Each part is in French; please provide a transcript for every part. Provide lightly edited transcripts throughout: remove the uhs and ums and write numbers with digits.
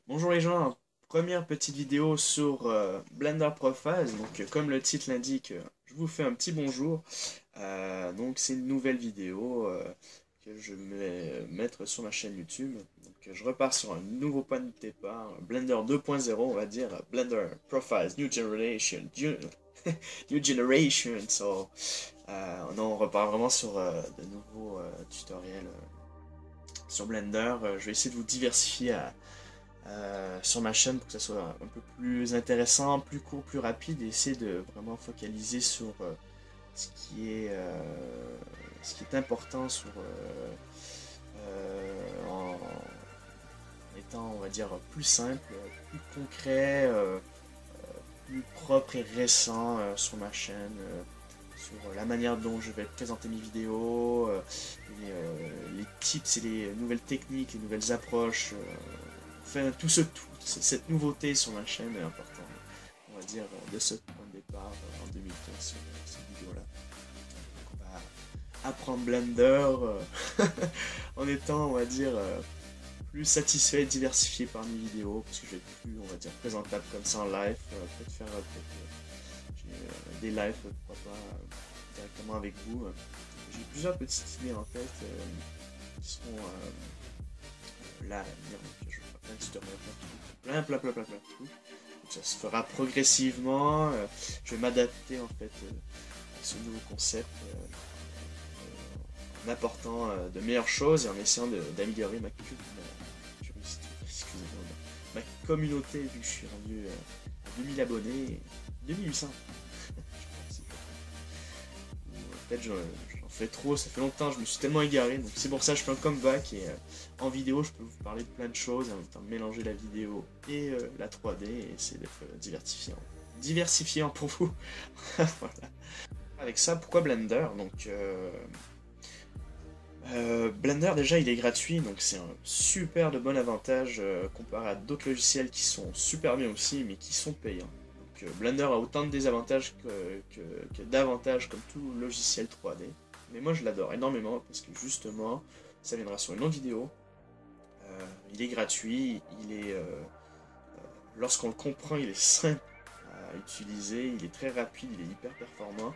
Bonjour les gens, première petite vidéo sur Blender Profiles. Donc comme le titre l'indique, je vous fais un petit bonjour. Donc c'est une nouvelle vidéo que je vais mettre sur ma chaîne YouTube. Donc je repars sur un nouveau point de départ, Blender 2.0 on va dire, Blender Profiles New Generation. New Generation. Non, on repart vraiment sur de nouveaux tutoriels sur Blender. Je vais essayer de vous diversifier sur ma chaîne pour que ça soit un peu plus intéressant, plus court, plus rapide et essayer de vraiment focaliser sur ce qui est euh, ce qui est important en étant on va dire plus simple, plus concret, plus propre et récent sur ma chaîne, sur la manière dont je vais présenter mes vidéos, les tips et les nouvelles techniques, les nouvelles approches. Enfin, cette nouveauté sur ma chaîne est importante, on va dire, de ce point de départ en 2015 sur cette vidéo-là. Donc, on va apprendre Blender en étant, on va dire, plus satisfait et diversifié par mes vidéos, parce que je vais être plus, on va dire, présentable comme ça en live. Peut-être faire des lives, pourquoi pas, directement avec vous. J'ai plusieurs petites idées en tête qui seront là à l'avenir, donc je ferai plein de tutoriels, plein de trucs. Donc ça se fera progressivement. Je vais m'adapter en fait à ce nouveau concept en apportant de meilleures choses et en essayant d'améliorer ma communauté, vu que je suis rendu à 2000 abonnés, 2800. Peut-être j'en fais trop, ça fait longtemps, je me suis tellement égaré, donc c'est pour ça que je fais un comeback et en vidéo je peux vous parler de plein de choses, en même temps mélanger la vidéo et la 3D et essayer d'être diversifiant pour vous. Voilà. Avec ça, pourquoi Blender? Donc Blender déjà il est gratuit, donc c'est un super de bon avantage comparé à d'autres logiciels qui sont super bien aussi, mais qui sont payants. Donc Blender a autant de désavantages que d'avantages comme tout logiciel 3D. Mais moi je l'adore énormément parce que justement, ça viendra sur une autre vidéo. Il est gratuit, lorsqu'on le comprend, il est simple à utiliser, il est très rapide, il est hyper performant.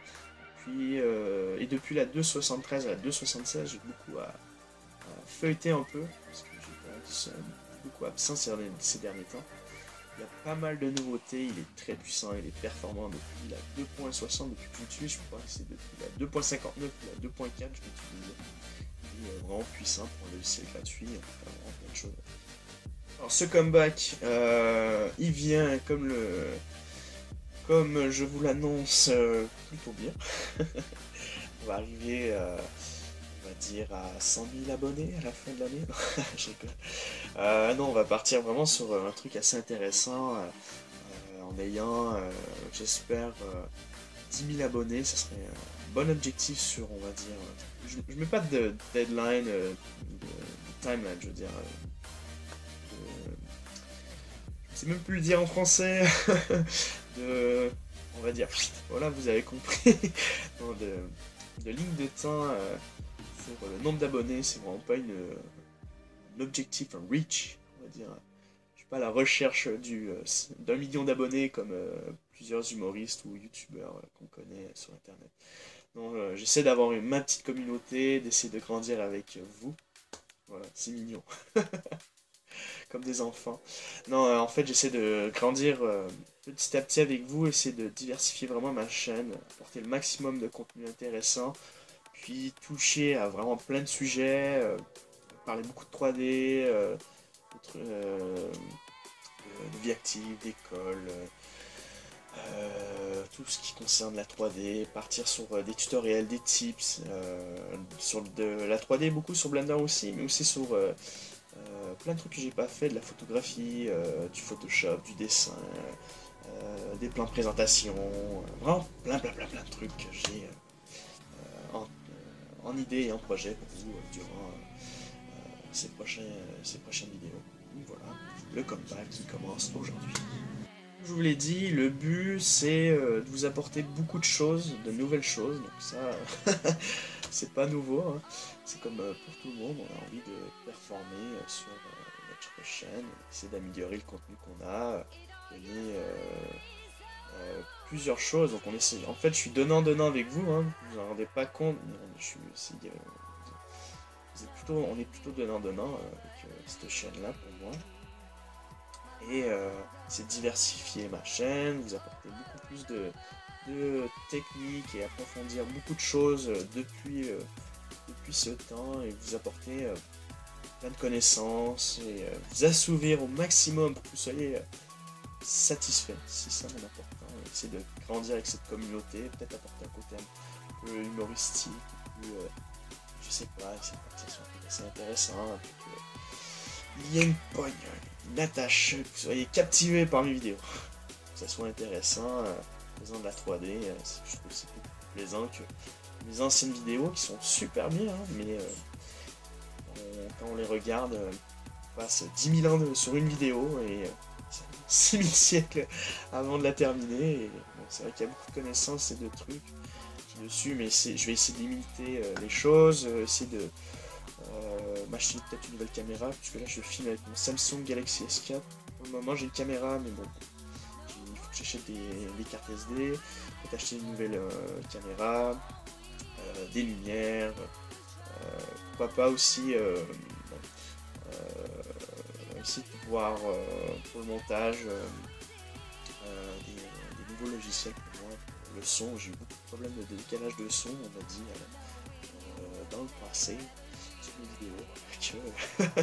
Et depuis la 2.73 à la 2.76, j'ai beaucoup à feuilleter un peu, parce que j'étais beaucoup absent ces derniers temps. Il y a pas mal de nouveautés, il est très puissant, il est performant depuis la 2.60, depuis que j'utilise, je crois que c'est depuis la 2.59 ou la 2.4 je l'utilise. Il est vraiment puissant pour un logiciel gratuit, on peut faire vraiment plein de choses. Alors ce comeback, il vient comme je vous l'annonce plutôt bien. On va arriver on va dire à 100 000 abonnés à la fin de l'année. Je rigole. Non, on va partir vraiment sur un truc assez intéressant en ayant, j'espère, 10 000 abonnés. Ce serait un bon objectif sur, on va dire. Je mets pas de deadline, de timeline, je veux dire. Je sais même plus le dire en français. de, on va dire. Voilà, vous avez compris. Non, de ligne de temps sur le nombre d'abonnés, c'est vraiment pas un objectif, un reach, on va dire. Je suis pas à la recherche d'un million d'abonnés comme plusieurs humoristes ou youtubeurs qu'on connaît sur internet. Non, j'essaie d'avoir ma petite communauté, d'essayer de grandir avec vous. Voilà, c'est mignon, comme des enfants. Non, en fait, j'essaie de grandir petit à petit avec vous, essayer de diversifier vraiment ma chaîne, apporter le maximum de contenu intéressant, puis toucher à vraiment plein de sujets, parler beaucoup de 3D, de vie active, d'école, tout ce qui concerne la 3D, partir sur des tutoriels, des tips, sur de la 3D, beaucoup sur Blender aussi, mais aussi sur plein de trucs que j'ai pas fait, de la photographie, du Photoshop, du dessin, des plans de présentation, vraiment plein de trucs que j'ai en idée et en projet pour vous durant ces prochaines vidéos. Donc voilà, le comeback qui commence aujourd'hui. Comme je vous l'ai dit, le but c'est de vous apporter beaucoup de choses, de nouvelles choses, donc ça c'est pas nouveau, hein. C'est comme pour tout le monde, on a envie de performer sur notre chaîne, essayer d'améliorer le contenu qu'on a, donner plusieurs choses. Donc on essaie, en fait je suis donnant-donnant avec vous, hein, vous vous en rendez pas compte, mais je suis aussi, on est plutôt donnant-donnant avec cette chaîne-là pour moi. Et c'est diversifier ma chaîne, vous apporter beaucoup plus de techniques et approfondir beaucoup de choses depuis ce temps et vous apporter plein de connaissances et vous assouvir au maximum pour que vous soyez satisfait. C'est ça mon important. Essayer de grandir avec cette communauté, peut-être apporter un côté un peu humoristique, plus, je sais pas, essayer de partir sur un truc assez intéressant. Il y a une pogne, une attache, que vous soyez captivé par mes vidéos, que ça soit intéressant, faisant de la 3D, je trouve que c'est plus plaisant que mes anciennes vidéos qui sont super bien, hein, mais quand on les regarde, on passe 10 000 ans sur une vidéo et 6 000 siècles avant de la terminer. Et, bon, c'est vrai qu'il y a beaucoup de connaissances et de trucs dessus, mais je vais essayer de limiter les choses, essayer de m'acheter peut-être une nouvelle caméra, puisque là je filme avec mon Samsung Galaxy S4. Pour le moment j'ai une caméra, mais bon, il faut que j'achète des cartes SD, peut-être acheter une nouvelle caméra, des lumières, pourquoi pas aussi essayer de pouvoir pour le montage des nouveaux logiciels pour moi. Le son, j'ai eu beaucoup de problèmes de décalage de son, on m'a dit dans le passé sur les vidéos que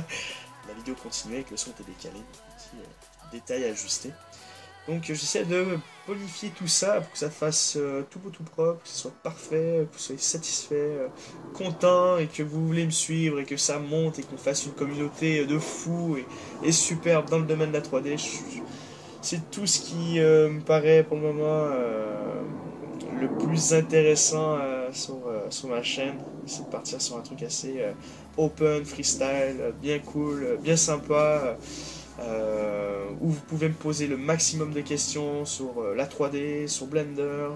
la vidéo continuait et que le son était décalé, petit détail à ajuster. Donc j'essaie de bonifier tout ça pour que ça fasse tout beau tout propre, que ce soit parfait, que vous soyez satisfait, content et que vous voulez me suivre et que ça monte et qu'on fasse une communauté de fous et superbe dans le domaine de la 3D. C'est tout ce qui me paraît pour le moment le plus intéressant sur ma chaîne. C'est de partir sur un truc assez open, freestyle, bien cool, bien sympa. Où vous pouvez me poser le maximum de questions sur la 3D, sur Blender,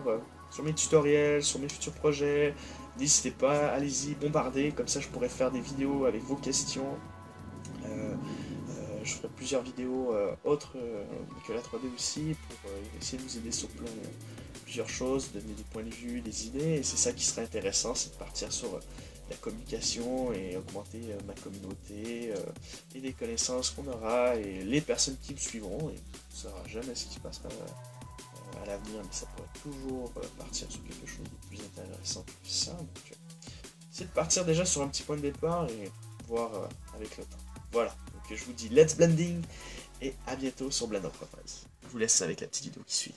sur mes tutoriels, sur mes futurs projets. N'hésitez pas, allez-y, bombardez, comme ça je pourrai faire des vidéos avec vos questions. Je ferai plusieurs vidéos autres que la 3D aussi, pour essayer de vous aider sur plusieurs choses, donner des points de vue, des idées, et c'est ça qui serait intéressant, c'est de partir sur la communication et augmenter ma communauté et les connaissances qu'on aura et les personnes qui me suivront. Et on ne saura jamais ce qui se passera à l'avenir, mais ça pourrait toujours partir sur quelque chose de plus intéressant que ça. Donc, c'est de partir déjà sur un petit point de départ et voir avec le temps. Voilà, donc je vous dis let's blending et à bientôt sur Blender Profiles. Je vous laisse avec la petite vidéo qui suit.